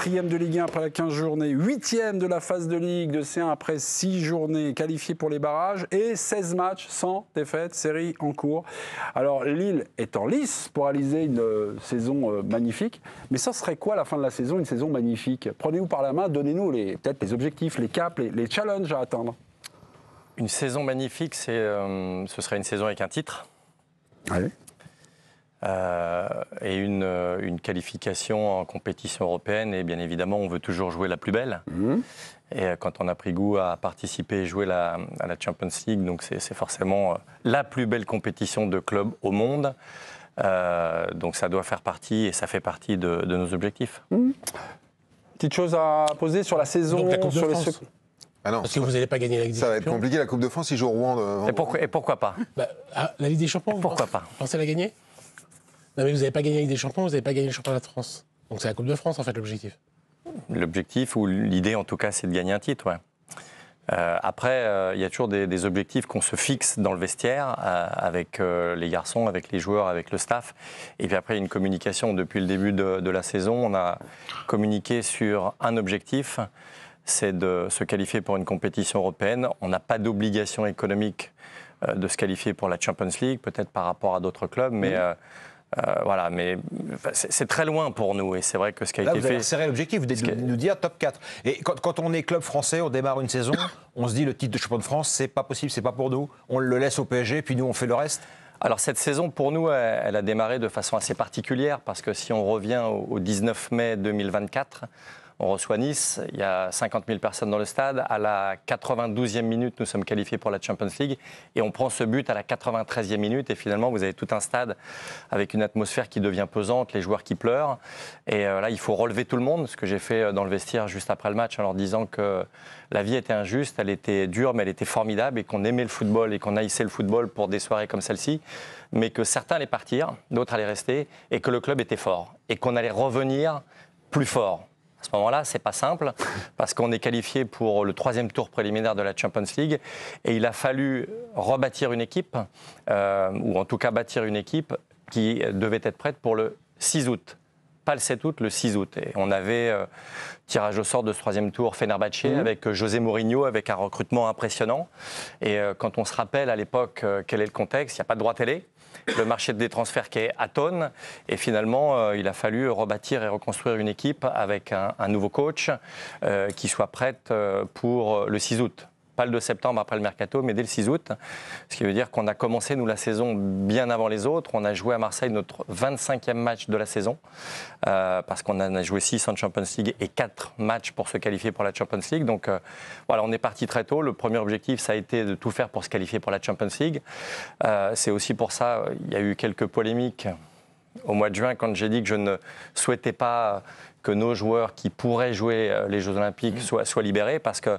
4e de Ligue 1 après la 15 journées, 8e de la phase de Ligue de C1 après 6 journées, qualifié pour les barrages et 16 matchs sans défaite, série en cours. Alors Lille est en lice pour réaliser une saison magnifique, mais ça serait quoi à la fin de la saison, une saison magnifique? Prenez-vous par la main, donnez-nous peut-être les objectifs, les caps, les challenges à atteindre. Une saison magnifique, ce serait une saison avec un titre. Allez. Et une qualification en compétition européenne. Et bien évidemment, on veut toujours jouer la plus belle. Et quand on a pris goût à participer et jouer à la Champions League, donc c'est forcément la plus belle compétition de club au monde. Donc ça doit faire partie, et ça fait partie de nos objectifs. Petite chose à poser sur la saison, donc la Coupe de sur France. Ah non, Parce que vous n'allez pas gagner la Ligue des Champions. ça va être compliqué, la Coupe de France, ils jouent au Rouen. Et pourquoi pas? La Ligue des Champions, Pourquoi pas? Vous pensez la gagner? Non, mais vous n'avez pas gagné la Ligue des Champions, vous n'avez pas gagné le championnat de France. Donc c'est la Coupe de France, en fait, l'objectif. L'objectif, ou l'idée en tout cas, c'est de gagner un titre, ouais. Après, il y a toujours des objectifs qu'on se fixe dans le vestiaire avec les garçons, avec les joueurs, avec le staff. Et puis après, il y a une communication. Depuis le début de la saison, on a communiqué sur un objectif, c'est de se qualifier pour une compétition européenne. On n'a pas d'obligation économique de se qualifier pour la Champions League, peut-être par rapport à d'autres clubs, mais voilà, mais c'est très loin pour nous, et c'est vrai que ce qui a Là, été vous avez fait... resserré l'objectif, vous devez nous dire top 4. Et quand on est club français, on démarre une saison, on se dit le titre de champion de France, c'est pas possible, c'est pas pour nous, on le laisse au PSG, puis nous on fait le reste. Alors cette saison, pour nous, elle a démarré de façon assez particulière, parce que si on revient au 19 mai 2024, on reçoit Nice, il y a 50 000 personnes dans le stade. À la 92e minute, nous sommes qualifiés pour la Champions League. Et on prend ce but à la 93e minute. Et finalement, vous avez tout un stade avec une atmosphère qui devient pesante, les joueurs qui pleurent. Et là, il faut relever tout le monde, ce que j'ai fait dans le vestiaire juste après le match, en leur disant que la vie était injuste, elle était dure, mais elle était formidable, et qu'on aimait le football et qu'on haïssait le football pour des soirées comme celle-ci. Mais que certains allaient partir, d'autres allaient rester, et que le club était fort. Et qu'on allait revenir plus fort. À ce moment-là, c'est pas simple, parce qu'on est qualifié pour le 3e tour préliminaire de la Champions League, et il a fallu rebâtir une équipe, ou en tout cas bâtir une équipe qui devait être prête pour le 6 août. Pas le 7 août, le 6 août. Et on avait tirage au sort de ce 3e tour Fenerbahçe avec José Mourinho, avec un recrutement impressionnant. Et quand on se rappelle à l'époque quel est le contexte, il n'y a pas de droit télé. Le marché des transferts qui est atone, et finalement il a fallu rebâtir et reconstruire une équipe avec un nouveau coach qui soit prête pour le 6 août. Pas le 2 septembre après le mercato, mais dès le 6 août. Ce qui veut dire qu'on a commencé, nous, la saison bien avant les autres. On a joué à Marseille notre 25e match de la saison, parce qu'on en a joué 6 en Champions League et 4 matchs pour se qualifier pour la Champions League. Donc voilà, on est parti très tôt. Le premier objectif, ça a été de tout faire pour se qualifier pour la Champions League. C'est aussi pour ça, il y a eu quelques polémiques au mois de juin, quand j'ai dit que je ne souhaitais pas que nos joueurs qui pourraient jouer les Jeux Olympiques soient libérés, parce que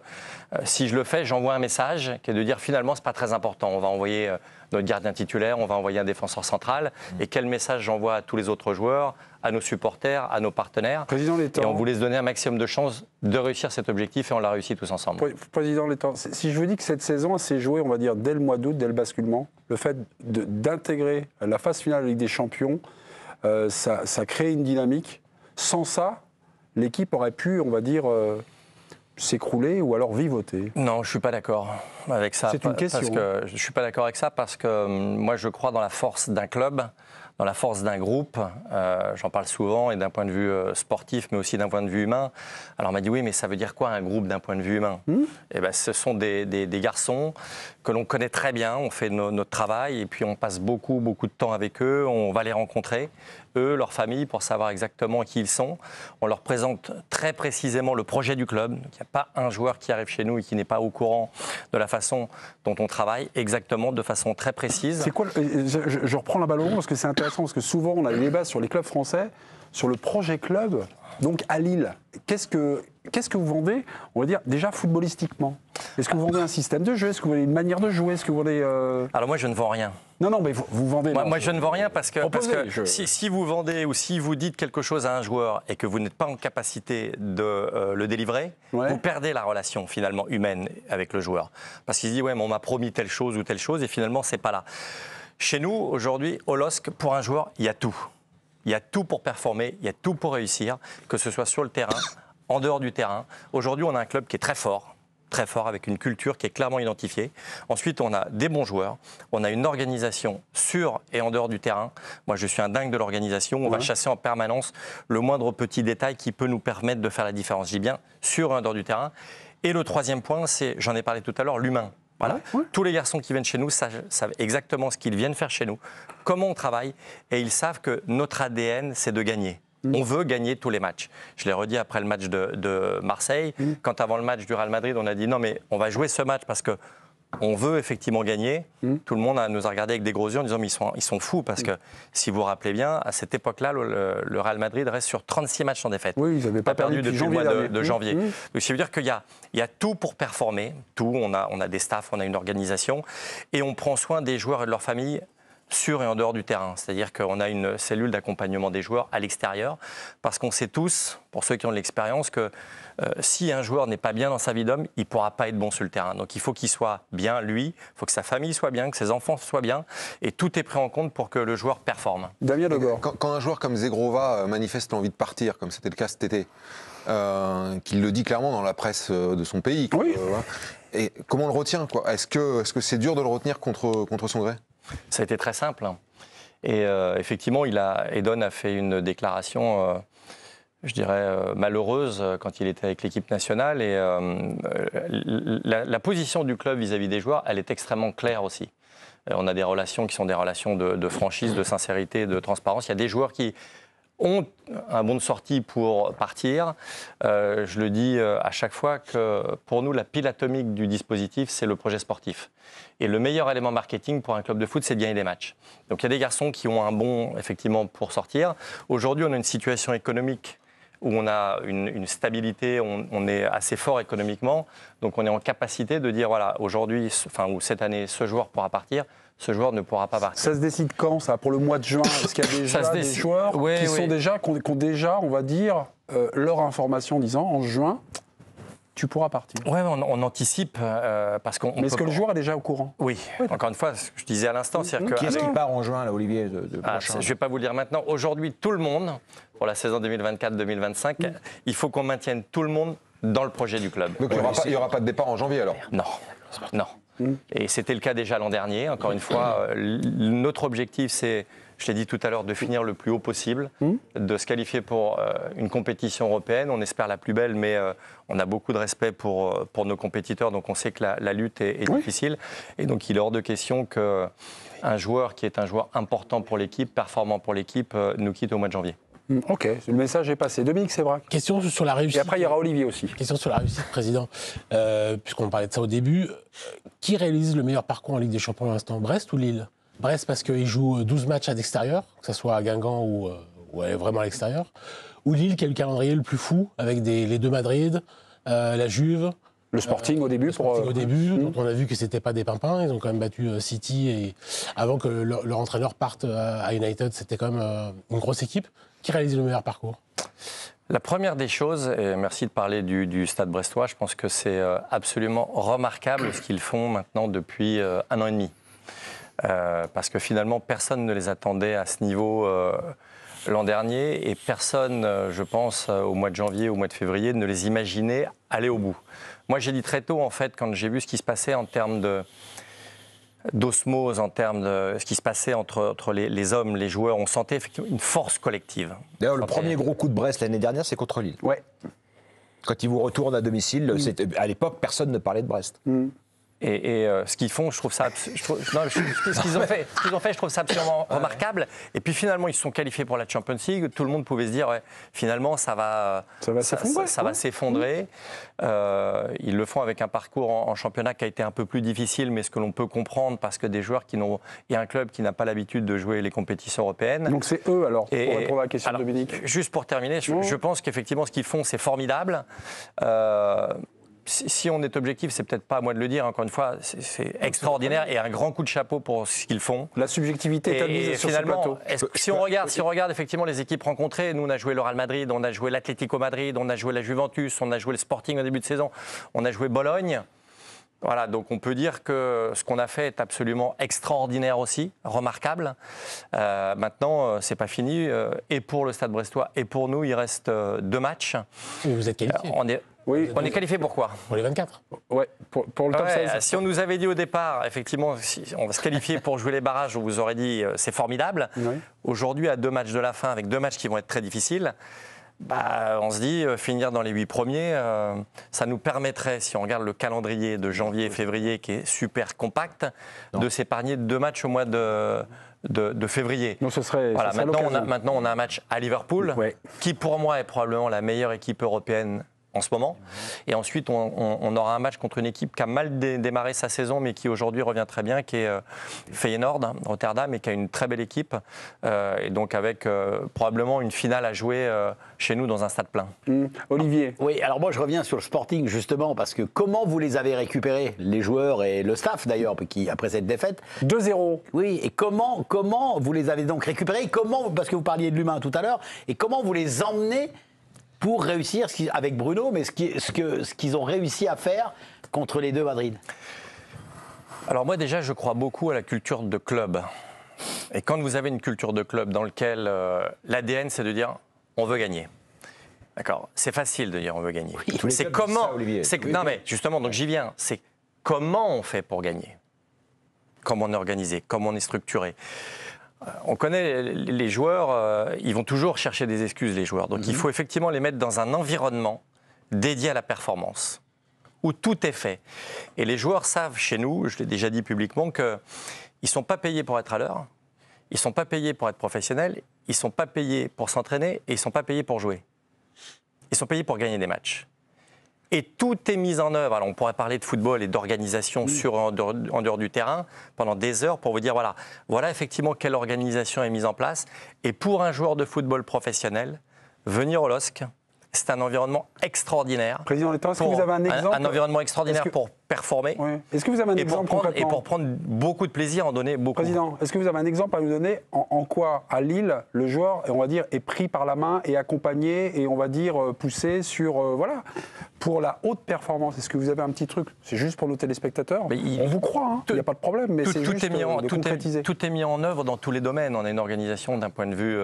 si je le fais, j'envoie un message qui est de dire finalement c'est pas très important. On va envoyer notre gardien titulaire, on va envoyer un défenseur central, et quel message j'envoie à tous les autres joueurs, à nos supporters, à nos partenaires. Président Létang. Et on voulait se donner un maximum de chances de réussir cet objectif, et on l'a réussi tous ensemble. Président Létang, si je vous dis que cette saison s'est jouée, on va dire, dès le mois d'août, dès le basculement, le fait d'intégrer la phase finale de la Ligue des Champions, ça crée une dynamique. Sans ça, l'équipe aurait pu, on va dire, s'écrouler ou alors vivoter. Non, je ne suis pas d'accord avec ça. C'est une question. Parce que je ne suis pas d'accord avec ça, parce que moi, je crois dans la force d'un club, dans la force d'un groupe. J'en parle souvent, et d'un point de vue sportif, mais aussi d'un point de vue humain. Alors on m'a dit, oui, mais ça veut dire quoi un groupe d'un point de vue humain? Eh ben, ce sont des garçons que l'on connaît très bien, on fait notre travail, et puis on passe beaucoup de temps avec eux, on va les rencontrer, eux, leur famille, pour savoir exactement qui ils sont. On leur présente très précisément le projet du club. Il n'y a pas un joueur qui arrive chez nous et qui n'est pas au courant de la façon dont on travaille, exactement, de façon très précise. C'est quoi, je reprends la balle au rond parce que c'est intéressant, parce que souvent on a des débats sur les clubs français, sur le projet club, donc à Lille. Qu'est-ce que vous vendez, on va dire, déjà footballistiquement? Est-ce que vous vendez un système de jeu? Est-ce que vous vendez une manière de jouer? Est-ce que vous vendez... Alors moi, je ne vends rien. Non, mais vous vendez... Moi, je ne vends rien parce que si vous vendez, ou si vous dites quelque chose à un joueur et que vous n'êtes pas en capacité de le délivrer, vous perdez la relation finalement humaine avec le joueur. Parce qu'il se dit, ouais, mais on m'a promis telle chose ou telle chose, et finalement, c'est pas là. Chez nous, aujourd'hui, au LOSC, pour un joueur, il y a tout. Il y a tout pour performer, il y a tout pour réussir, que ce soit sur le terrain, en dehors du terrain. Aujourd'hui, on a un club qui est très fort, avec une culture qui est clairement identifiée. Ensuite, on a des bons joueurs, on a une organisation sur et en dehors du terrain. Moi, je suis un dingue de l'organisation. On va chasser en permanence le moindre petit détail qui peut nous permettre de faire la différence. Je dis bien sur et en dehors du terrain. Et le troisième point, c'est, j'en ai parlé tout à l'heure, l'humain. Voilà. Tous les garçons qui viennent chez nous savent exactement ce qu'ils viennent faire chez nous, comment on travaille, et ils savent que notre ADN, c'est de gagner. On veut gagner tous les matchs. Je l'ai redit après le match de Marseille, quand avant le match du Real Madrid, on a dit non mais on va jouer ce match parce que on veut effectivement gagner. Tout le monde nous a regardé avec des gros yeux en disant mais ils sont fous parce que si vous vous rappelez bien, à cette époque-là, le Real Madrid reste sur 36 matchs sans défaite. Oui, ils n'avaient pas perdu depuis le mois de janvier. Donc ça veut dire qu'il y a tout pour performer, tout. On a des staffs, on a une organisation et on prend soin des joueurs et de leurs familles sur et en dehors du terrain. C'est-à-dire qu'on a une cellule d'accompagnement des joueurs à l'extérieur, parce qu'on sait tous, pour ceux qui ont de l'expérience, que si un joueur n'est pas bien dans sa vie d'homme, il ne pourra pas être bon sur le terrain. Donc il faut qu'il soit bien, lui, il faut que sa famille soit bien, que ses enfants soient bien, et tout est pris en compte pour que le joueur performe. Damien Degord. Quand un joueur comme Zegrova manifeste l'envie de partir, comme c'était le cas cet été, qu'il le dit clairement dans la presse de son pays, et comment on le retient, quoi ? Est-ce que c'est dur de le retenir contre son gré ? Ça a été très simple. Et effectivement, Edon a fait une déclaration, je dirais, malheureuse quand il était avec l'équipe nationale. Et la position du club vis-à-vis des joueurs, elle est extrêmement claire aussi. On a des relations qui sont des relations de franchise, de sincérité, de transparence. Il y a des joueurs qui ont un bon de sortie pour partir. Je le dis à chaque fois que pour nous, la pile atomique du dispositif, c'est le projet sportif. Et le meilleur élément marketing pour un club de foot, c'est de gagner des matchs. Donc il y a des garçons qui ont un bon, effectivement, pour sortir. Aujourd'hui, on a une situation économique où on a une stabilité, on est assez fort économiquement. Donc on est en capacité de dire, voilà, aujourd'hui, ou cette année, ce joueur pourra partir. Ce joueur ne pourra pas partir. Ça se décide quand, ça ? Pour le mois de juin ? Est-ce qu'il y a déjà des joueurs qui ont déjà, on va dire, leur information en disant, en juin, tu pourras partir ? Oui, on anticipe parce qu'on. Mais est-ce que le joueur est déjà au courant ? Oui. Encore une fois, ce que je disais à l'instant, c'est-à-dire que. Qui est-ce qui part en juin, là, Olivier prochain. Je ne vais pas vous le dire maintenant. Aujourd'hui, tout le monde, pour la saison 2024-2025, il faut qu'on maintienne tout le monde dans le projet du club. Donc il n'y aura pas de départ en janvier alors ? Non. Et c'était le cas déjà l'an dernier. Encore une fois, notre objectif, c'est, je l'ai dit tout à l'heure, de finir le plus haut possible, de se qualifier pour une compétition européenne. On espère la plus belle, mais on a beaucoup de respect pour nos compétiteurs, donc on sait que la lutte est difficile. Et donc il est hors de question qu'un joueur qui est un joueur important pour l'équipe, performant pour l'équipe, nous quitte au mois de janvier. Ok, le message est passé. Dominique Sévrac. Question sur la réussite. Et après, il y aura Olivier aussi. Question sur la réussite, Président. Puisqu'on parlait de ça au début, qui réalise le meilleur parcours en Ligue des Champions pour l'instant, Brest ou Lille ? Brest parce qu'il joue 12 matchs à l'extérieur, que ce soit à Guingamp ou vraiment à l'extérieur. Ou Lille qui a le calendrier le plus fou, avec les deux Madrid, la Juve. Le Sporting au début. Au début, dont on a vu que c'était pas des pimpins. Ils ont quand même battu City. Et avant que leur entraîneur parte à United, c'était quand même une grosse équipe. Qui réalise le meilleur parcours ? La première des choses, et merci de parler du Stade brestois, je pense que c'est absolument remarquable ce qu'ils font maintenant depuis 1 an et demi. Parce que finalement, personne ne les attendait à ce niveau l'an dernier et personne, je pense, au mois de janvier, au mois de février, ne les imaginait aller au bout. Moi, j'ai dit très tôt, en fait, quand j'ai vu ce qui se passait en termes d'osmose, en termes de ce qui se passait entre les hommes, les joueurs, on sentait effectivement une force collective. D'ailleurs, le premier gros coup de Brest l'année dernière, c'est contre Lille. Ouais. Quand ils vous retournent à domicile, à l'époque, personne ne parlait de Brest. Et ce qu'ils font, je trouve ça, ce qu'ils ont fait, je trouve ça absolument remarquable. Et puis finalement, ils se sont qualifiés pour la Champions League. Tout le monde pouvait se dire, finalement, ça va s'effondrer. Ils le font avec un parcours en championnat qui a été un peu plus difficile, mais ce que l'on peut comprendre parce que des joueurs il y a un club qui n'a pas l'habitude de jouer les compétitions européennes. Donc c'est eux alors, pour répondre à la question de Dominique. Juste pour terminer, je pense qu'effectivement, ce qu'ils font, c'est formidable. Si on est objectif, c'est peut-être pas à moi de le dire, encore une fois, c'est extraordinaire et un grand coup de chapeau pour ce qu'ils font. La subjectivité est admise sur ce plateau. Si on regarde effectivement les équipes rencontrées, nous on a joué le Real Madrid, on a joué l'Atlético Madrid, on a joué la Juventus, on a joué le Sporting au début de saison, on a joué Bologne. Voilà, donc on peut dire que ce qu'on a fait est absolument extraordinaire aussi, remarquable. Maintenant, c'est pas fini. Et pour le Stade Brestois et pour nous, il reste 2 matchs. Mais vous êtes qualifié. On est qualifié pour quoi? Pour les 24. Ouais, pour le top 16. Si on nous avait dit au départ, effectivement, si on va se qualifier pour jouer les barrages, on vous aurait dit c'est formidable. Oui. Aujourd'hui, à 2 matchs de la fin, avec 2 matchs qui vont être très difficiles, on se dit, finir dans les 8 premiers, ça nous permettrait, si on regarde le calendrier de janvier et février qui est super compact, de s'épargner 2 matchs au mois de février. Donc ce serait, voilà, ce serait maintenant, on a un match à Liverpool, qui pour moi est probablement la meilleure équipe européenne en ce moment. Et ensuite, on aura un match contre une équipe qui a mal démarré sa saison, mais qui aujourd'hui revient très bien, qui est Feyenoord, Rotterdam, et qui a une très belle équipe. Et donc avec probablement une finale à jouer chez nous dans un stade plein. Olivier. Oui, alors moi je reviens sur le Sporting justement, parce que comment vous les avez récupérés, les joueurs et le staff d'ailleurs, qui après cette défaite 2-0. Oui, et comment vous les avez donc récupérés? Comment, parce que vous parliez de l'humain tout à l'heure, et comment vous les emmenez pour réussir, avec Bruno, mais ce qu'ils ont réussi à faire contre les 2 Madrid? Alors moi déjà, je crois beaucoup à la culture de club. Et quand vous avez une culture de club dans laquelle l'ADN, c'est de dire on veut gagner. D'accord. C'est facile de dire on veut gagner. Oui, c'est comment. Non mais justement, donc j'y viens. C'est comment on fait pour gagner. Comment on est organisé, comment on est structuré. On connaît les joueurs, ils vont toujours chercher des excuses, les joueurs. Donc il faut effectivement les mettre dans un environnement dédié à la performance, où tout est fait. Et les joueurs savent chez nous, je l'ai déjà dit publiquement, qu'ils ne sont pas payés pour être à l'heure, ils ne sont pas payés pour être professionnels, ils ne sont pas payés pour s'entraîner et ils ne sont pas payés pour jouer. Ils sont payés pour gagner des matchs. Et tout est mis en œuvre. Alors on pourrait parler de football et d'organisation en dehors du terrain pendant des heures pour vous dire voilà effectivement quelle organisation est mise en place. Et pour un joueur de football professionnel, venir au LOSC, c'est un environnement extraordinaire. Président Létang, est-ce que vous avez un exemple? Un environnement extraordinaire pour performer. Oui. Est-ce que vous avez un exemple concrètement? Et pour prendre beaucoup de plaisir, en donner beaucoup. Président, est-ce que vous avez un exemple à nous donner en quoi, à Lille, le joueur, on va dire, est pris par la main et accompagné et on va dire poussé sur, pour la haute performance? Est-ce que vous avez un petit truc? C'est juste pour nos téléspectateurs. On vous croit, hein, il n'y a pas de problème, mais c'est juste de concrétiser. Tout est mis en œuvre dans tous les domaines. On a une organisation d'un point de vue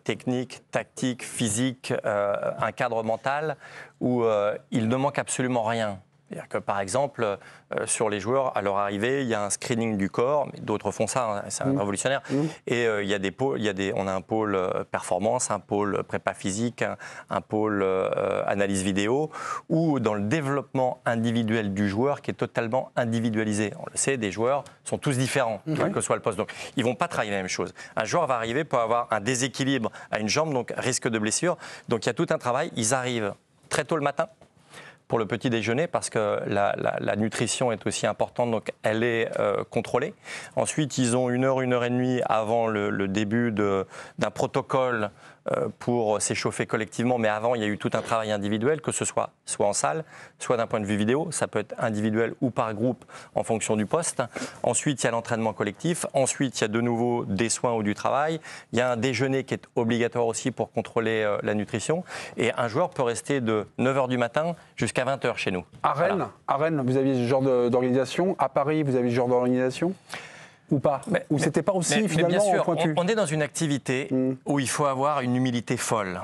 technique, tactique, physique, un cadre mental où il ne manque absolument rien. C'est-à-dire que, par exemple, sur les joueurs, à leur arrivée, il y a un screening du corps, mais d'autres font ça, hein, c'est révolutionnaire. Et il y a des pôles, on a un pôle performance, un pôle prépa physique, un pôle analyse vidéo, ou dans le développement individuel du joueur qui est totalement individualisé. On le sait, des joueurs sont tous différents, quel que soit le poste. Donc, ils ne vont pas travailler la même chose. Un joueur va arriver, peut avoir un déséquilibre à une jambe, donc risque de blessure. Donc, il y a tout un travail. Ils arrivent très tôt le matin pour le petit déjeuner, parce que la nutrition est aussi importante, donc elle est contrôlée. Ensuite, ils ont 1 heure, 1 heure et demie avant le début d'un protocole pour s'échauffer collectivement, mais avant, il y a eu tout un travail individuel, que ce soit en salle, soit d'un point de vue vidéo, ça peut être individuel ou par groupe en fonction du poste. Ensuite, il y a l'entraînement collectif. Ensuite, il y a de nouveau des soins ou du travail. Il y a un déjeuner qui est obligatoire aussi pour contrôler la nutrition. Et un joueur peut rester de 9h du matin jusqu'à 20h chez nous. À Rennes, vous aviez ce genre d'organisation. À Paris, vous avez ce genre d'organisation ou pas? Ou c'était pas aussi finalement bien sûr, pointu? on est dans une activité où il faut avoir une humilité folle.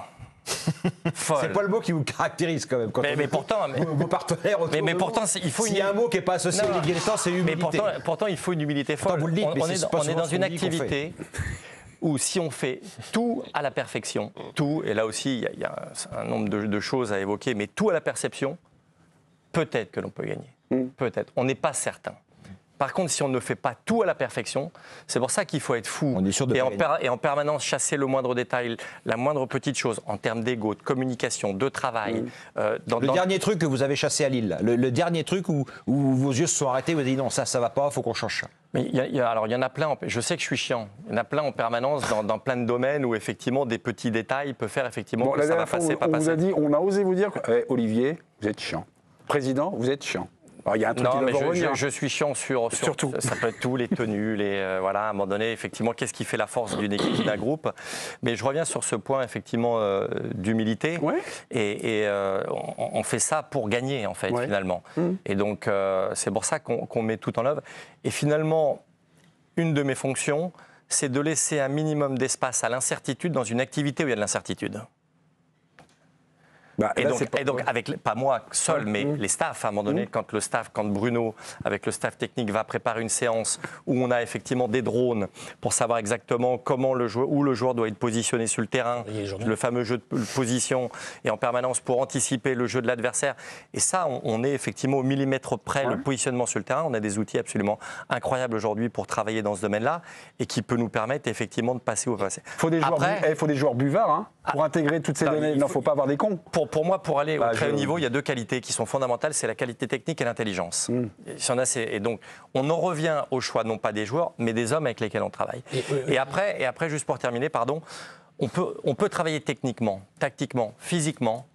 C'est pas le mot qui vous caractérise quand même. Quand mais pourtant, vos partenaires autour mais de pourtant, vous, il faut s'il y a un mot qui n'est pas associé à Olivier Létang, c'est humilité. Mais pourtant, il faut une humilité folle. Vous le dites, On est dans une activité où si on fait tout à la perfection, tout, et là aussi il y a un nombre de choses à évoquer, mais tout à la perception, peut-être que l'on peut gagner. Peut-être. On n'est pas certain. Par contre, si on ne fait pas tout à la perfection, c'est pour ça qu'il faut être fou et en permanence chasser le moindre détail, la moindre petite chose en termes d'ego, de communication, de travail. Dernier truc que vous avez chassé à Lille, le dernier truc où vos yeux se sont arrêtés, vous avez dit non, ça va pas, il faut qu'on change ça. Mais alors, il y en a plein, je sais que je suis chiant, il y en a plein en permanence dans plein de domaines où effectivement des petits détails peuvent faire effectivement que ça va passer, pas passer. On a osé vous dire, Olivier, vous êtes chiant. Président, vous êtes chiant. Alors, il y a un truc qui Non, doit mais revenir. je suis chiant sur Surtout. ça peut être tout, les tenues, voilà, à un moment donné, effectivement, qu'est-ce qui fait la force d'une équipe, d'un groupe. Mais je reviens sur ce point, effectivement, d'humilité. Ouais. Et on fait ça pour gagner, en fait, Ouais. finalement. Et donc, c'est pour ça qu'on met tout en œuvre. Et finalement, une de mes fonctions, c'est de laisser un minimum d'espace à l'incertitude dans une activité où il y a de l'incertitude. Bah, Et là, donc, c'est pas- pas moi seul, mais les staffs, à un moment donné, quand Bruno, avec le staff technique, va préparer une séance où on a effectivement des drones pour savoir exactement où le joueur doit être positionné sur le terrain, Il y a les journaux. le fameux jeu de position, et en permanence pour anticiper le jeu de l'adversaire. Et ça, on est effectivement au millimètre près, le positionnement sur le terrain. On a des outils absolument incroyables aujourd'hui pour travailler dans ce domaine-là et qui peut nous permettre effectivement de passer au passé. faut des joueurs, faut des joueurs buvards hein, pour intégrer toutes ces Non, données. il Il n'en faut- faut pas avoir des cons. Pour moi, pour aller au Bah, très haut je- niveau, il y a deux qualités qui sont fondamentales, c'est la qualité technique et l'intelligence. Et donc, on en revient au choix non pas des joueurs, mais des hommes avec lesquels on travaille. Et après, juste pour terminer, pardon, on peut travailler techniquement, tactiquement, physiquement,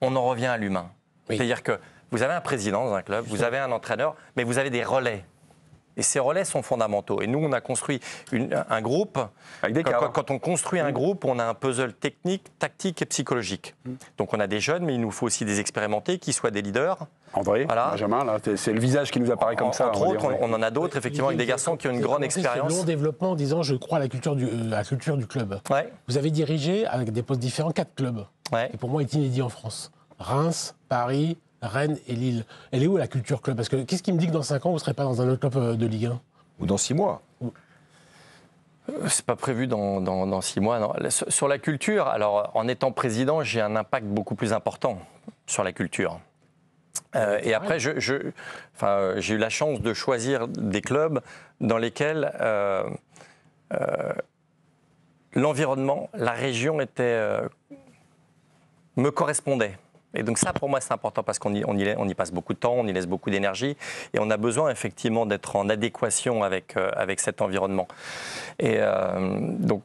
on en revient à l'humain. Oui. C'est-à-dire que vous avez un président dans un club, vous avez un entraîneur, mais vous avez des relais. Et ces relais sont fondamentaux. Et nous, on a construit un groupe. Avec des cadres. Quand on construit un groupe, on a un puzzle technique, tactique et psychologique. Donc on a des jeunes, mais il nous faut aussi des expérimentés qui soient des leaders. André, Voilà. Benjamin, là, c'est le visage qui nous apparaît comme ça. Entre on va autres, dire. on en a d'autres, effectivement, avec des garçons qui ont une grande C'est expérience. long développement en disant je crois à la culture du club. Ouais, Vous avez dirigé avec des postes différents 4 clubs. ouais. Et pour moi, il est inédit en France. Reims, Paris, Rennes et Lille. Elle est où la culture club? Parce que qu'est-ce qui me dit que dans 5 ans, vous ne serez pas dans un autre club de Ligue 1? Ou dans 6 mois. C'est pas prévu dans 6 mois. Non. Sur la culture, alors en étant président, j'ai un impact beaucoup plus important sur la culture. Et après, j'ai eu la chance de choisir des clubs dans lesquels l'environnement, la région me correspondait. Et donc ça, pour moi, c'est important parce qu'on y passe beaucoup de temps, on y laisse beaucoup d'énergie et on a besoin effectivement d'être en adéquation avec cet environnement. Et donc,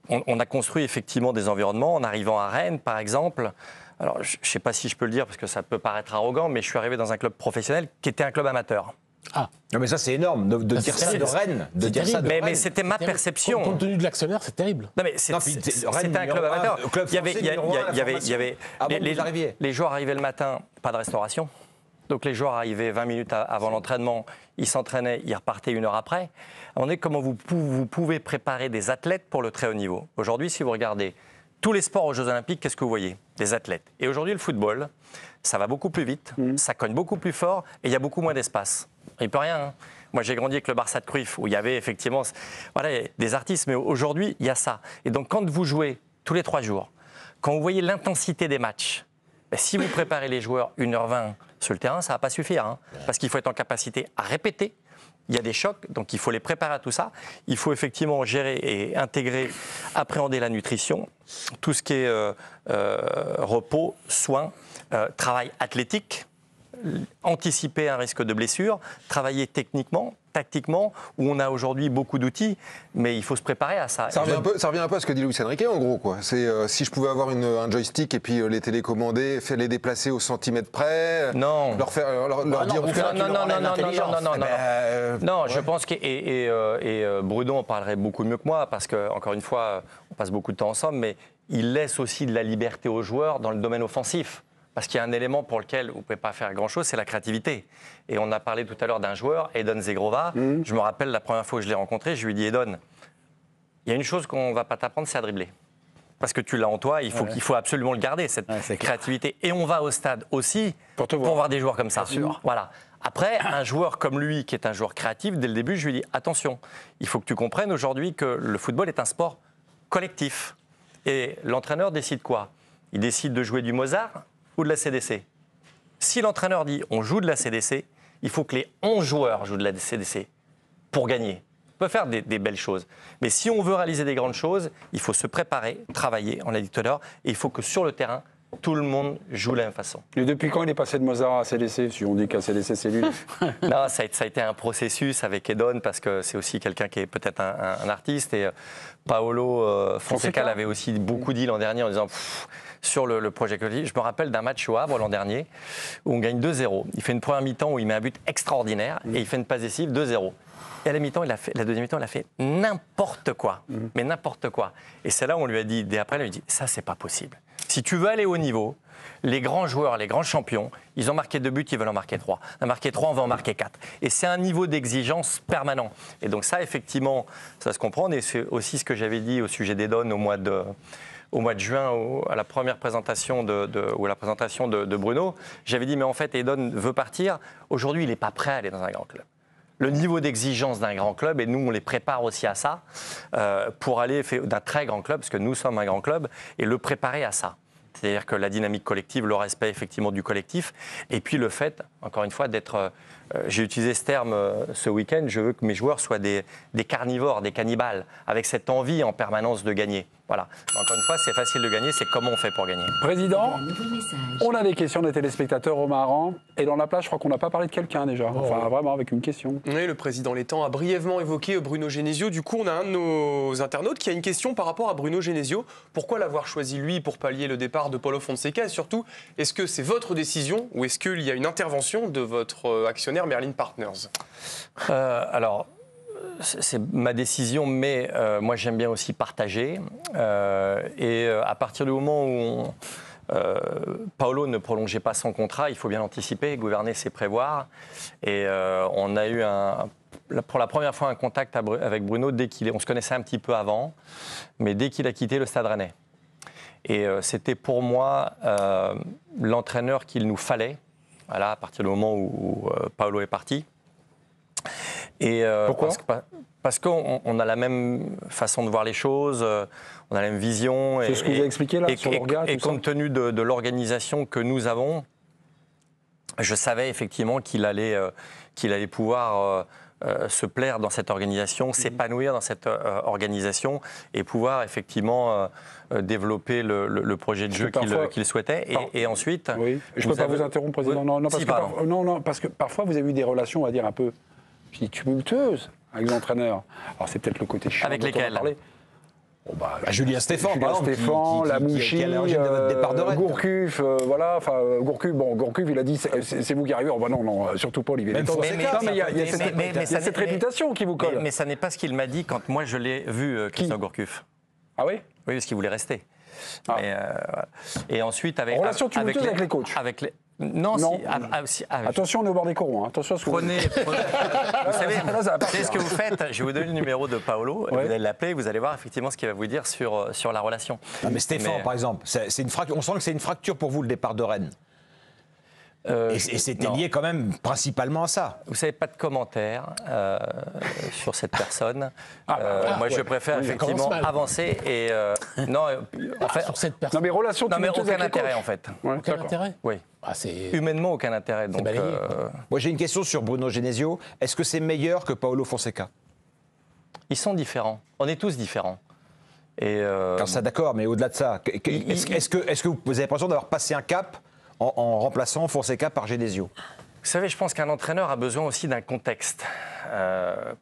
on a construit effectivement des environnements. En arrivant à Rennes, par exemple, alors je ne sais pas si je peux le dire parce que ça peut paraître arrogant, mais je suis arrivé dans un club professionnel qui était un club amateur. Ah, Non, mais ça, c'est énorme de Ça, dire c'est ça de terrible. Rennes. De C'est dire ça de terrible. Mais Rennes. c'était ma terrible. perception. Compte tenu de l'actionnaire, c'est terrible. Non, mais Non, puis c'était Rennes, un club numéro un, amateur. club français, numéro un, la Avant que vous arriviez. les joueurs arrivaient le matin, pas de restauration. Donc les joueurs arrivaient 20 minutes avant l'entraînement, ils s'entraînaient, ils repartaient 1 heure après. On est comment vous pouvez préparer des athlètes pour le très haut niveau. Aujourd'hui, si vous regardez tous les sports aux Jeux Olympiques, qu'est-ce que vous voyez? Des athlètes. Et aujourd'hui, le football, ça va beaucoup plus vite, ça cogne beaucoup plus fort et il y a beaucoup moins d'espace. Il ne peut rien. Hein. Moi, j'ai grandi avec le Barça de Cruyff, où il y avait effectivement des artistes, mais aujourd'hui, il y a ça. Et donc, quand vous jouez tous les 3 jours, quand vous voyez l'intensité des matchs, si vous préparez les joueurs 1h20 sur le terrain, ça ne va pas suffire, hein, parce qu'il faut être en capacité à répéter. Il y a des chocs, donc il faut les préparer à tout ça. Il faut effectivement gérer et intégrer, appréhender la nutrition, tout ce qui est repos, soins, travail athlétique, anticiper un risque de blessure, travailler techniquement, tactiquement, où on a aujourd'hui beaucoup d'outils, mais il faut se préparer à ça. Ça revient un peu à ce que dit Luis Enrique, en gros, quoi. C'est si je pouvais avoir un joystick et puis les télécommander, les déplacer au centimètre près, Non. leur dire où faire. Non, je pense que Bruno en parlerait beaucoup mieux que moi parce que encore une fois, on passe beaucoup de temps ensemble, mais il laisse aussi de la liberté aux joueurs dans le domaine offensif. Parce qu'il y a un élément pour lequel vous ne pouvez pas faire grand-chose, c'est la créativité. Et on a parlé tout à l'heure d'un joueur, Edon Zegrova. Je me rappelle la première fois que je l'ai rencontré, je lui ai dit, Edon, il y a une chose qu'on ne va pas t'apprendre, c'est à dribbler. Parce que tu l'as en toi, il faut absolument le garder, cette créativité. Et on va au stade aussi pour voir des joueurs comme ça. Voilà. Après, un joueur comme lui, qui est un joueur créatif, dès le début, je lui ai dit, attention, il faut que tu comprennes aujourd'hui que le football est un sport collectif. Et l'entraîneur décide quoi? Il décide de jouer du Mozart ou de la CDC. Si l'entraîneur dit on joue de la CDC, il faut que les 11 joueurs jouent de la CDC pour gagner. On peut faire des belles choses. Mais si on veut réaliser des grandes choses, il faut se préparer, travailler, on l'a dit tout à l'heure, et il faut que sur le terrain, tout le monde joue de la même façon. Et depuis quand il est passé de Mozart à CDC? Si on dit qu'à CDC, c'est lui. Non, ça a été un processus avec Edon, parce que c'est aussi quelqu'un qui est peut-être un artiste. Et Paolo Fonseca l'avait aussi beaucoup dit l'an dernier en disant sur le projet collectif. Je me rappelle d'un match au Havre l'an dernier où on gagne 2-0. Il fait une première mi-temps où il met un but extraordinaire et il fait une passe décisive 2-0. Et à la mi-temps, la deuxième mi-temps, il a fait n'importe quoi. Mais n'importe quoi. Et c'est là où on lui a dit, dès après, on lui a dit, ça, c'est pas possible. Si tu veux aller au niveau, les grands joueurs, les grands champions, ils ont marqué 2 buts, ils veulent en marquer 3. On a marqué 3, on va en marquer 4. Et c'est un niveau d'exigence permanent. Et donc ça, effectivement, ça se comprend. Et c'est aussi ce que j'avais dit au sujet d'Edon au mois de juin, à la première présentation ou à la présentation de Bruno. J'avais dit, mais en fait, Edon veut partir. Aujourd'hui, il n'est pas prêt à aller dans un grand club. Le niveau d'exigence d'un grand club, et nous, on les prépare aussi à ça, pour aller d'un très grand club, parce que nous sommes un grand club, et le préparer à ça. C'est-à-dire que la dynamique collective, le respect effectivement du collectif, et puis le fait, encore une fois, d'être... j'ai utilisé ce terme ce week-end, je veux que mes joueurs soient des carnivores, des cannibales, avec cette envie en permanence de gagner. Voilà. Encore une fois, c'est facile de gagner, c'est comment on fait pour gagner. Président, on a des questions des téléspectateurs au Maran, et dans la plage, je crois qu'on n'a pas parlé de quelqu'un déjà. Enfin, vraiment, avec une question. Oui, le président Létang a brièvement évoqué Bruno Genesio. Du coup, on a un de nos internautes qui a une question par rapport à Bruno Genesio. Pourquoi l'avoir choisi, lui, pour pallier le départ de Paulo Fonseca? Et surtout, est-ce que c'est votre décision ou est-ce qu'il y a une intervention de votre actionnaire Merlin Partners? Alors, c'est ma décision, mais moi j'aime bien aussi partager. Et à partir du moment où Paulo ne prolongeait pas son contrat, il faut bien l'anticiper, gouverner c'est prévoir. Et on a eu pour la première fois un contact avec Bruno, on se connaissait un petit peu avant, mais dès qu'il a quitté le Stade Rennais. Et c'était pour moi l'entraîneur qu'il nous fallait, voilà, à partir du moment où Paulo est parti. Et pourquoi? Parce qu'on a la même façon de voir les choses, on a la même vision. C'est ce que vous avez expliqué là, sur l'orga, et compte tenu de l'organisation que nous avons, je savais effectivement qu'il allait pouvoir se plaire dans cette organisation, s'épanouir dans cette organisation et pouvoir effectivement développer le projet de jeu qu'il souhaitait. Et ensuite... Oui. Je ne peux pas vous interrompre, Président. Oui. Non, parce que parfois vous avez eu des relations, on va dire, un peu tumultueuses avec les entraîneurs. Alors c'est peut-être le côté chiant. Avec lesquels? Julien Stéphan, par exemple, Lamouchi, qui est à l'origine de votre départ de Rennes. Gourcuff, voilà. Enfin, Gourcuff, il a dit c'est vous qui arrivez. Oh, bah non, surtout pas Olivier. Mais il y a cette réputation qui vous colle. Mais ça n'est pas ce qu'il m'a dit quand moi je l'ai vu, Christophe Gourcuff. Ah oui? Oui, parce qu'il voulait rester. Et ensuite avec relation tumultueuse avec les coachs. Non. Attention, on est au bord des corons. Hein. Attention à ce que prenez. Vous savez ce que vous faites. Je vais vous donner le numéro de Paolo. Vous allez l'appeler. Vous allez voir effectivement ce qu'il va vous dire sur la relation. Non, mais Stéphane, par exemple, c'est une fracture. On sent que c'est une fracture pour vous le départ de Rennes. Et c'était lié quand même principalement à ça. Vous savez, pas de commentaires sur cette personne. Moi, je préfère effectivement avancer et en fait, sur cette personne. Non, mais relation. Non, mais aucun intérêt en fait. Ouais, Aucun intérêt. Oui. Humainement, aucun intérêt. Donc, moi, j'ai une question sur Bruno Genesio. Est-ce que c'est meilleur que Paulo Fonseca? Ils sont différents. On est tous différents. Alors ça, d'accord, mais au-delà de ça, est-ce que vous avez l'impression d'avoir passé un cap en remplaçant Fonseca par Genesio? Vous savez, je pense qu'un entraîneur a besoin aussi d'un contexte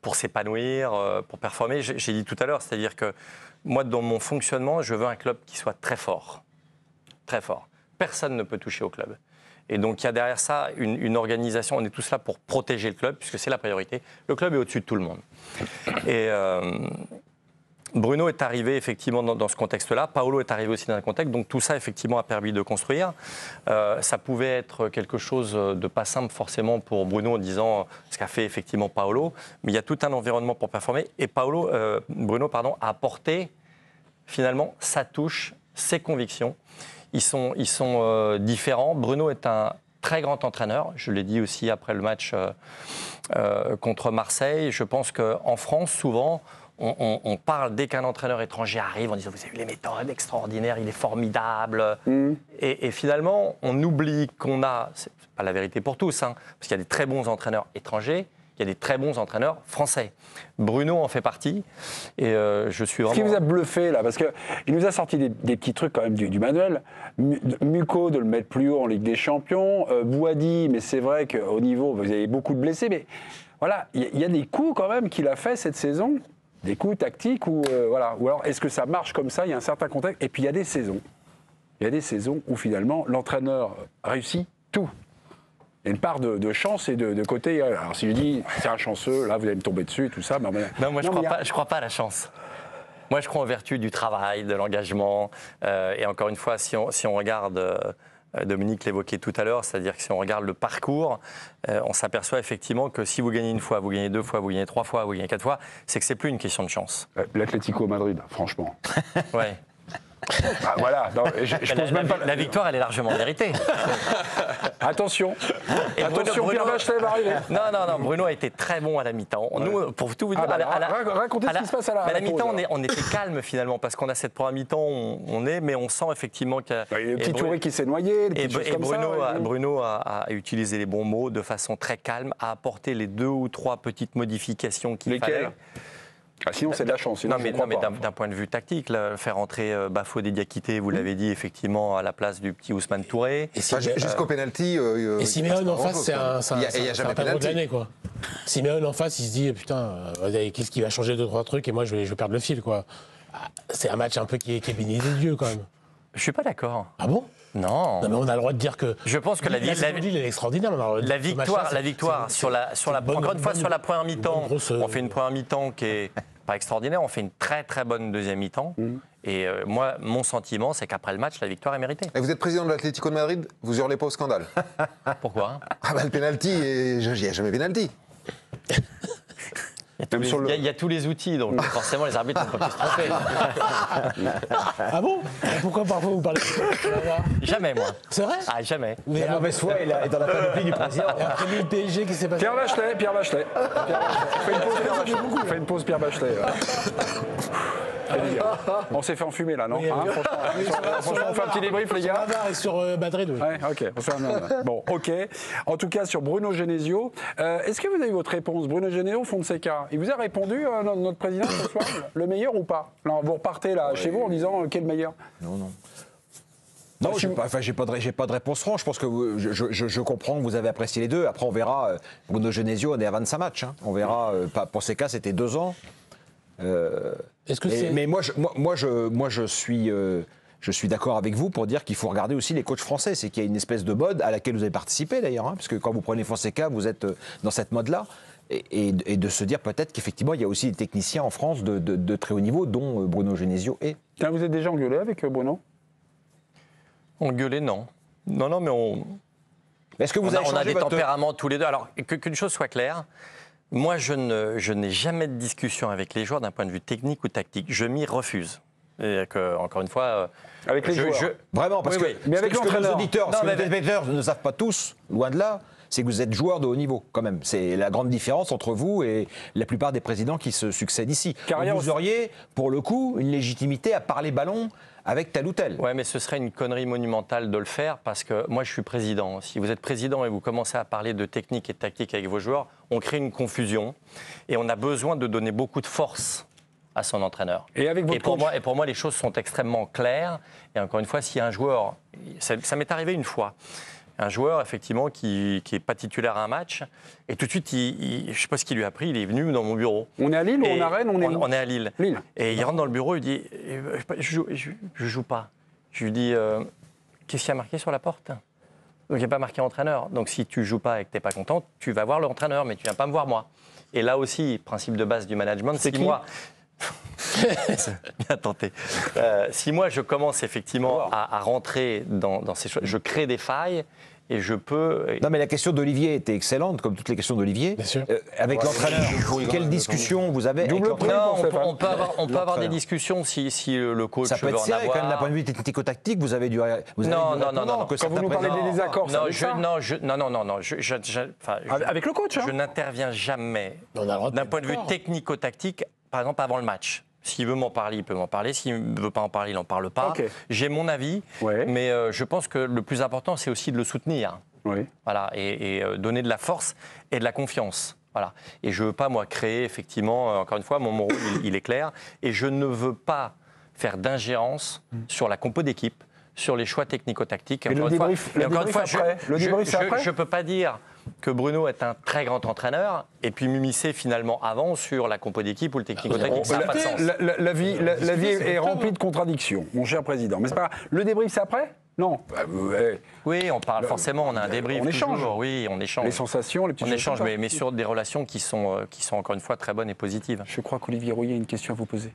pour s'épanouir, pour performer. J'ai dit tout à l'heure, c'est-à-dire que moi, dans mon fonctionnement, je veux un club qui soit très fort. Très fort. Personne ne peut toucher au club. Et donc, il y a derrière ça une organisation. On est tous là pour protéger le club, puisque c'est la priorité. Le club est au-dessus de tout le monde. Et Bruno est arrivé effectivement dans ce contexte-là. Paolo est arrivé aussi dans un contexte. Donc tout ça effectivement a permis de construire. Ça pouvait être quelque chose de pas simple forcément pour Bruno en disant ce qu'a fait effectivement Paolo. Mais il y a tout un environnement pour performer. Et Bruno a apporté finalement sa touche, ses convictions. Ils sont différents. Bruno est un très grand entraîneur. Je l'ai dit aussi après le match contre Marseille. Je pense qu'en France, souvent, on parle dès qu'un entraîneur étranger arrive en disant vous avez vu les méthodes extraordinaires, il est formidable. Et finalement, on oublie qu'on a, c'est pas la vérité pour tous, parce qu'il y a des très bons entraîneurs étrangers, il y a des très bons entraîneurs français. Bruno en fait partie. Et je suis vraiment... Ce qui vous a bluffé là, parce qu'il nous a sorti des petits trucs quand même du manuel. Muko de le mettre plus haut en Ligue des Champions. Bouhaddi, mais c'est vrai qu'au niveau, vous avez beaucoup de blessés. Mais voilà, il y a des coups quand même qu'il a fait cette saison. Des coups tactiques ou voilà. Ou alors est-ce que ça marche comme ça? Il y a un certain contexte et puis il y a des saisons. il y a des saisons où finalement l'entraîneur réussit tout. Il y a une part de chance et de côté. Alors si je dis c'est un chanceux, là vous allez me tomber dessus et tout ça. Non, moi je ne crois pas à la chance. Moi je crois en vertu du travail, de l'engagement. Et encore une fois, si on regarde, Dominique l'évoquait tout à l'heure, c'est-à-dire que si on regarde le parcours, on s'aperçoit effectivement que si vous gagnez une fois, vous gagnez 2 fois, vous gagnez 3 fois, vous gagnez 4 fois, c'est que c'est plus une question de chance. L'Atlético Madrid, franchement. Ouais. Ah, voilà, non, je pose même pas. La victoire, elle est largement méritée. Attention, Et attention, Pierre Bachelet va arriver. Non, Bruno a été très bon à la mi-temps. Nous, pour tout vous dire, racontez ce qui se passe à la mi-temps, pause, on était calme finalement parce qu'on a cette première mi-temps, mais on sent effectivement qu'il y a. Il y a le petit Touré qui s'est noyé, des petites choses comme ça. Bruno a utilisé les bons mots de façon très calme, a apporté les 2 ou 3 petites modifications qu'il fallait. Sinon, c'est de la chance. Sinon, non, mais d'un point de vue tactique, là, faire entrer Bafodé Diakité, vous l'avez dit, effectivement, à la place du petit Ousmane Touré. Jusqu'au pénalty. Et Simeone en face, c'est un perdant de l'année, quoi. Simeone en face, il se dit putain, qu'est-ce qui va changer 2-3 trucs et moi je vais perdre le fil, quoi. C'est un match un peu qui est béni des dieux, quand même. Je suis pas d'accord. Ah bon? Non. Non, mais on a le droit de dire que. Je pense que la ville est extraordinaire. La victoire sur encore une fois sur la première mi-temps. On fait une première mi-temps qui est pas extraordinaire. On fait une très très bonne deuxième mi-temps. Et moi, mon sentiment, c'est qu'après le match, la victoire est méritée. Et vous êtes président de l'Atlético de Madrid, vous hurlez pas au scandale. Pourquoi? Ah bah le penalty, il n'y a jamais penalty. Il y a tous les outils, donc forcément les arbitres ne peuvent pas se tromper. Ah bon? Pourquoi parfois vous parlez? Jamais, moi. C'est vrai? Ah, jamais. La mauvaise foi est dans la panoplie du président. Et après le PSG qui s'est passé. Pierre Bachelet. Fais une pause, Pierre Bachelet. On s'est fait enfumer là, non? Franchement, on fait un petit débrief, les gars. Et sur Madrid, oui. Ouais, ok. Bon, ok. En tout cas, sur Bruno Genesio, est-ce que vous avez eu votre réponse? Bruno Genesio, Fonseca, il vous a répondu, notre président, ce soir, le meilleur ou pas? Là, vous repartez là, chez vous en disant quel meilleur? Non, j'ai pas de réponse franche. Je pense que je comprends que vous avez apprécié les deux. Après, on verra. Bruno Genesio, on est à 25 matchs. Hein. On verra. Pour ces cas, c'était 2 ans. Mais moi, je suis d'accord avec vous pour dire qu'il faut regarder aussi les coachs français. C'est qu'il y a une espèce de mode à laquelle vous avez participé d'ailleurs, hein, parce que quand vous prenez Fonseca, vous êtes dans cette mode-là. Et de se dire peut-être qu'effectivement, il y a aussi des techniciens en France de très haut niveau, dont Bruno Genesio est. Tiens, vous êtes déjà engueulé avec Bruno? Engueulé, non. Non, mais on. Est-ce que vous avez on a des tempéraments tous les deux. Alors, qu'une chose soit claire. Moi, je n'ai jamais de discussion avec les joueurs d'un point de vue technique ou tactique. Je m'y refuse. Encore une fois, avec les joueurs. Vraiment, parce que, mais avec ce que nos auditeurs, non, ne savent pas tous, loin de là, c'est que vous êtes joueur de haut niveau, quand même. C'est la grande différence entre vous et la plupart des présidents qui se succèdent ici. Vous auriez, pour le coup, une légitimité à parler ballon avec tel ou tel. Ouais, mais ce serait une connerie monumentale de le faire parce que moi, je suis président. Si vous êtes président et vous commencez à parler de technique et de tactique avec vos joueurs, on crée une confusion et on a besoin de donner beaucoup de force à son entraîneur. Et pour moi, les choses sont extrêmement claires. Et encore une fois, si un joueur, ça m'est arrivé une fois, un joueur effectivement qui n'est pas titulaire à un match, et tout de suite, je ne sais pas ce qu'il lui a pris, il est venu dans mon bureau. On est à Lille ou on est à Rennes? On est à Lille. Et il rentre dans le bureau, il dit je joue pas. Je lui dis qu'est-ce qu'il y a marqué sur la porte? Donc il n'y a pas marqué entraîneur. Donc si tu joues pas et que tu n'es pas content, tu vas voir l'entraîneur, mais tu ne viens pas me voir moi. Et là aussi, principe de base du management, c'est moi. Bien tenté. Si moi je commence effectivement à rentrer dans ces choses, je crée des failles et je peux. Non, mais la question d'Olivier était excellente, comme toutes les questions d'Olivier. Bien sûr. Avec l'entraîneur, quelle discussion vous avez avec l'entraîneur? On peut avoir des discussions si le coach ça peut être serré quand même d'un point de vue technico-tactique. Vous avez non. Quand vous nous parlez des désaccords, non. Avec le coach. Je n'interviens jamais d'un point de vue technico-tactique. Par exemple, avant le match. S'il veut m'en parler, il peut m'en parler. S'il ne veut pas en parler, il n'en parle pas. Okay. J'ai mon avis, mais je pense que le plus important, c'est aussi de le soutenir. Oui. Voilà, et donner de la force et de la confiance. Voilà. Et je ne veux pas, moi, créer, effectivement, encore une fois, mon rôle, il est clair. Et je ne veux pas faire d'ingérence sur la compo d'équipe, sur les choix technico-tactiques. Le débrief après. Je ne peux pas dire que Bruno est un très grand entraîneur et puis m'immiscer finalement avant sur la compo d'équipe ou le technico-tactique. Ça n'a pas de sens. La vie est remplie de contradictions, mon cher président. Mais c'est pas grave. Le débrief, c'est après ? Non. Oui, on parle forcément, on a un débrief. On échange. Toujours. Oui, on échange. Les sensations, les petites On choses échange, comme ça. mais sur des relations qui sont encore une fois très bonnes et positives. Je crois qu'Olivier Rouillet a une question à vous poser.